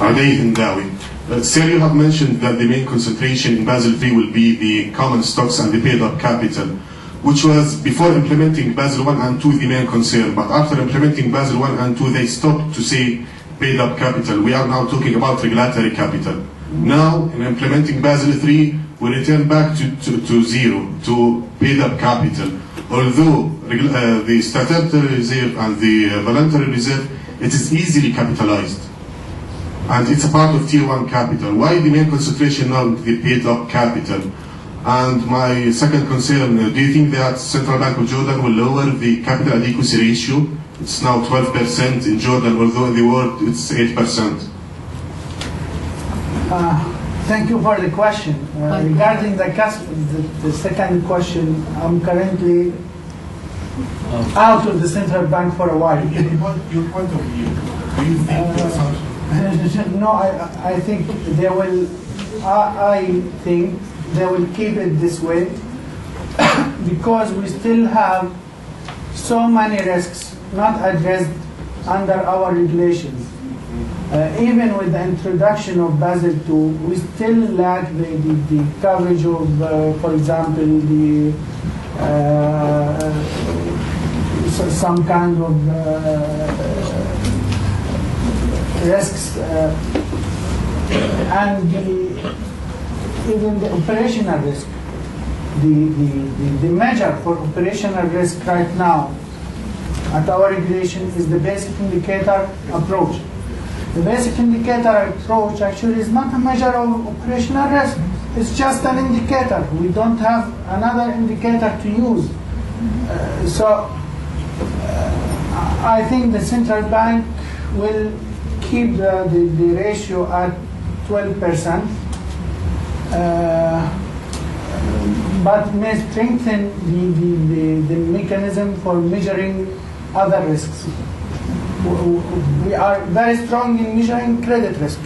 Adaith Ndawi. Sir, you have mentioned that the main concentration in Basel III will be the common stocks and the paid-up capital, which was, before implementing Basel I and II, the main concern. But after implementing Basel I and II, they stopped to say paid-up capital. We are now talking about regulatory capital. Now, in implementing Basel III, we return back to zero, to paid-up capital. Although the statutory reserve and the voluntary reserve, it is easily capitalized. And it's a part of Tier 1 capital. Why the main concentration now on the paid-up capital? And my second concern, do you think that Central Bank of Jordan will lower the capital adequacy ratio? It's now 12% in Jordan, although in the world it's 8%. Thank you for the question. Regarding the second question, I'm currently out of the Central Bank for a while. Your point of view, do you think the assumption? No, I think they will. I think they will keep it this way because we still have so many risks not addressed under our regulations. Even with the introduction of Basel II, we still lack the coverage of, for example, the some kind of risks and even the operational risk. The measure for operational risk right now at our regulation is the basic indicator approach. The basic indicator approach actually is not a measure of operational risk. It's just an indicator. We don't have another indicator to use. I think the central bank will keep the ratio at 12%, but may strengthen the mechanism for measuring other risks. We are very strong in measuring credit risk,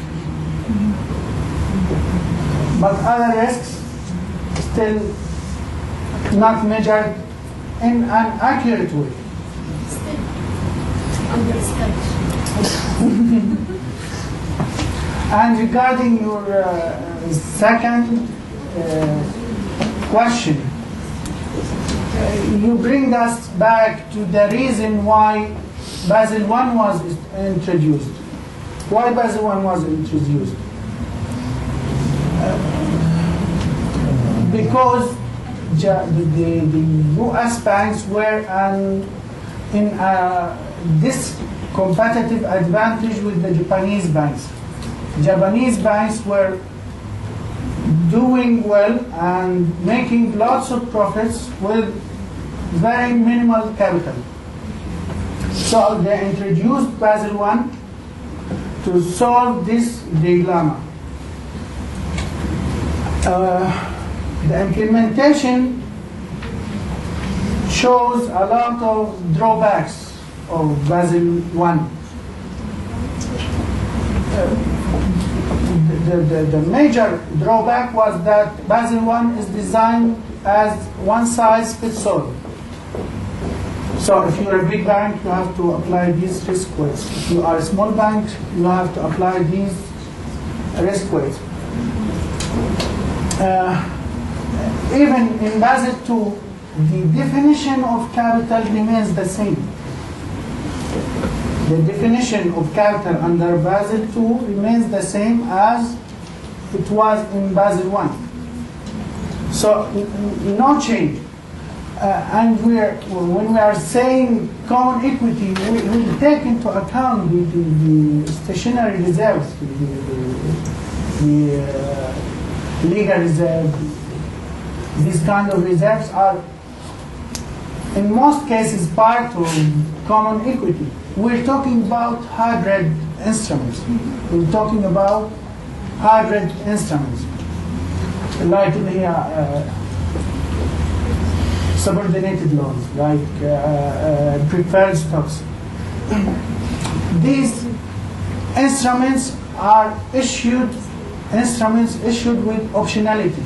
but other risks still not measured in an accurate way. And regarding your second question, you bring us back to the reason why Basel I was introduced. Why Basel I was introduced? Because the US banks were in this competitive advantage with the Japanese banks. Japanese banks were doing well and making lots of profits with very minimal capital. So they introduced Basel I to solve this dilemma. The implementation shows a lot of drawbacks of Basel I. The major drawback was that Basel I is designed as one size fits all. So if you're a big bank, you have to apply these risk weights. If you are a small bank, you have to apply these risk weights. Even in Basel II, the definition of capital remains the same. The definition of capital under Basel II remains the same as it was in Basel I. So no change. And when we are saying common equity, we take into account the stationary reserves, the legal reserve. These kind of reserves are, in most cases, part of common equity. We're talking about hybrid instruments. We're talking about hybrid instruments, like subordinated loans, like preferred stocks. These instruments are issued with optionality.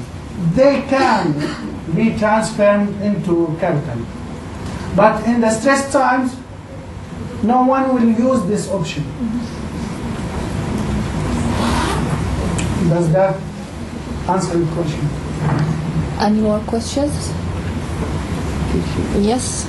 They can be transferred into capital. But in the stress times, no one will use this option. Does that answer the question? Any more questions? Yes.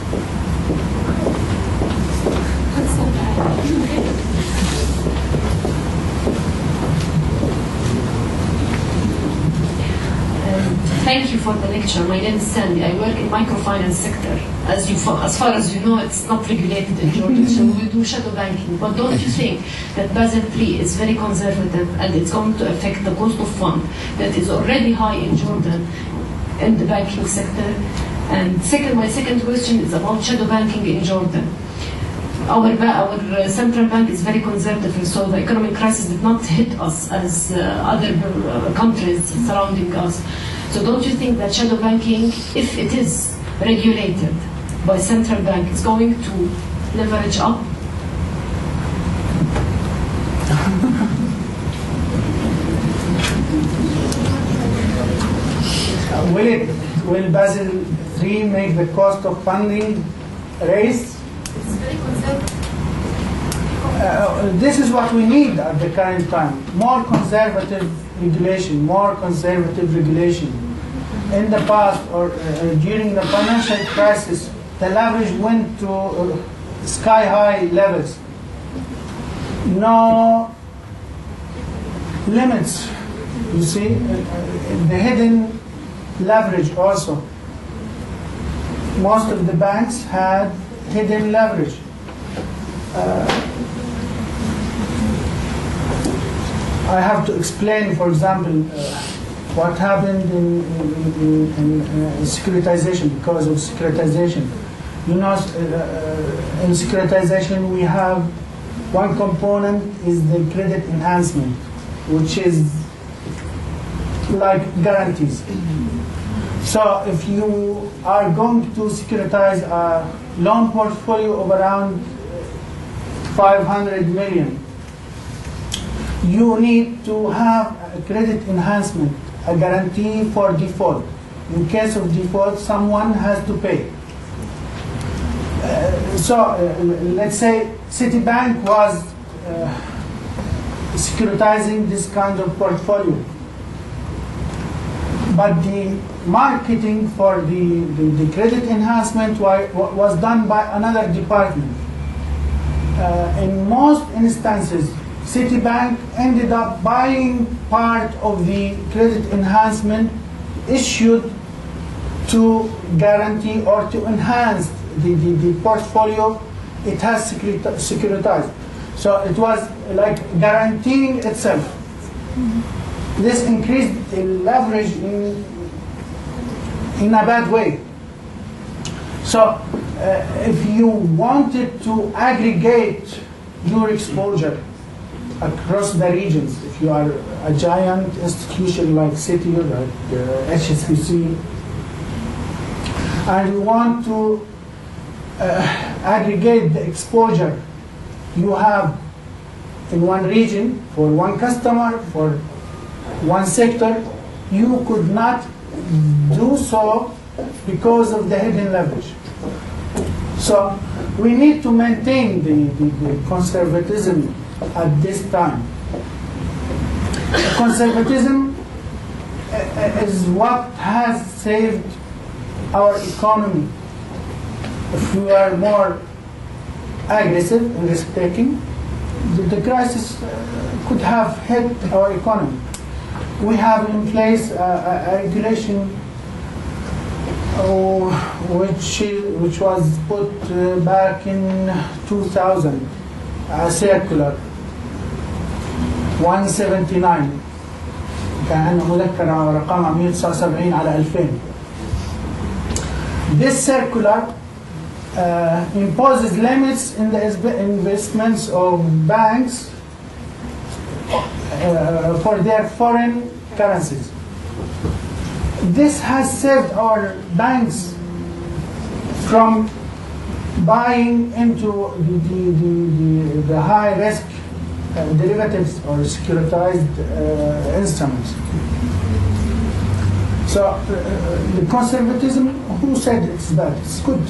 Thank you for the lecture. My name is Sandy. I work in microfinance sector. As far as you know, it's not regulated in Jordan, so we do shadow banking. But don't you think that Basel III is very conservative and it's going to affect the cost of fund that is already high in Jordan in the banking sector? And my second question is about shadow banking in Jordan. Our central bank is very conservative, so the economic crisis did not hit us as other countries surrounding us. So don't you think that shadow banking, if it is regulated by central bank, is going to leverage up? Will Basel III make the cost of funding raise? It's very conservative. This is what we need at the current time. More conservative regulation, more conservative regulation. In the past or during the financial crisis, the leverage went to sky-high levels. No limits, you see. The hidden leverage also. Most of the banks had hidden leverage. I have to explain, for example, what happened in securitization because of securitization. You know, in securitization we have one component is the credit enhancement, which is like guarantees. So if you are going to securitize a loan portfolio of around 500 million, you need to have a credit enhancement, a guarantee for default. In case of default, someone has to pay. Let's say Citibank was securitizing this kind of portfolio. But the marketing for the credit enhancement was done by another department. In most instances, Citibank ended up buying part of the credit enhancement issued to guarantee or to enhance the portfolio it has securitized. So it was like guaranteeing itself. This increased the leverage in a bad way. So if you wanted to aggregate your exposure across the regions, if you are a giant institution like Citi or like HSBC, and you want to aggregate the exposure you have in one region for one customer, for one sector, you could not do so because of the hidden leverage. So we need to maintain the conservatism at this time. Conservatism is what has saved our economy. If we are more aggressive in risk-taking, the crisis could have hit our economy. We have in place a regulation which was put back in 2000, a circular 179 كان مذكرة رقمها 179 على 2000. This circular imposes limits in the investments of banks for their foreign currencies. This has saved our banks from buying into the high risk derivatives or securitized instruments. So the conservatism, who said it's bad? It's good.